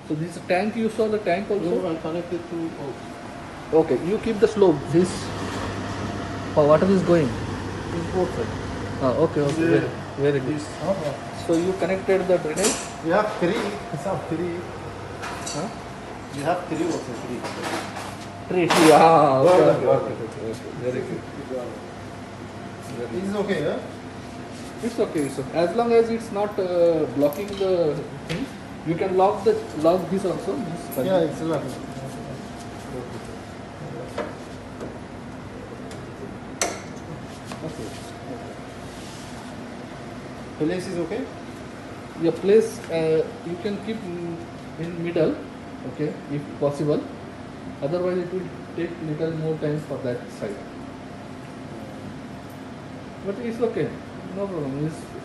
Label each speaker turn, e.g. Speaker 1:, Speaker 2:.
Speaker 1: So this tank, you saw the tank also?
Speaker 2: No, I connected to. Oh,
Speaker 1: Okay, you keep the slope. This water is going.
Speaker 2: it's both sides.
Speaker 1: Okay, okay,
Speaker 2: Yeah.
Speaker 1: very good.
Speaker 2: This.
Speaker 1: So you connected the drainage?
Speaker 2: We have three. It's not three.
Speaker 1: Huh?
Speaker 2: We have three also. Three.
Speaker 1: Three. Yeah, okay,
Speaker 2: Okay,
Speaker 1: okay,
Speaker 2: okay.
Speaker 1: okay, very good. Very
Speaker 2: This is okay, yeah?
Speaker 1: It's okay, it's okay. As long as it's not blocking the thing, you can lock this also. This
Speaker 2: Yeah, it's enough.
Speaker 1: Okay.
Speaker 2: Place is okay?
Speaker 1: Your place you can keep in middle, okay, if possible. Otherwise, it will take little more time for that side. But it's okay, no problem. It's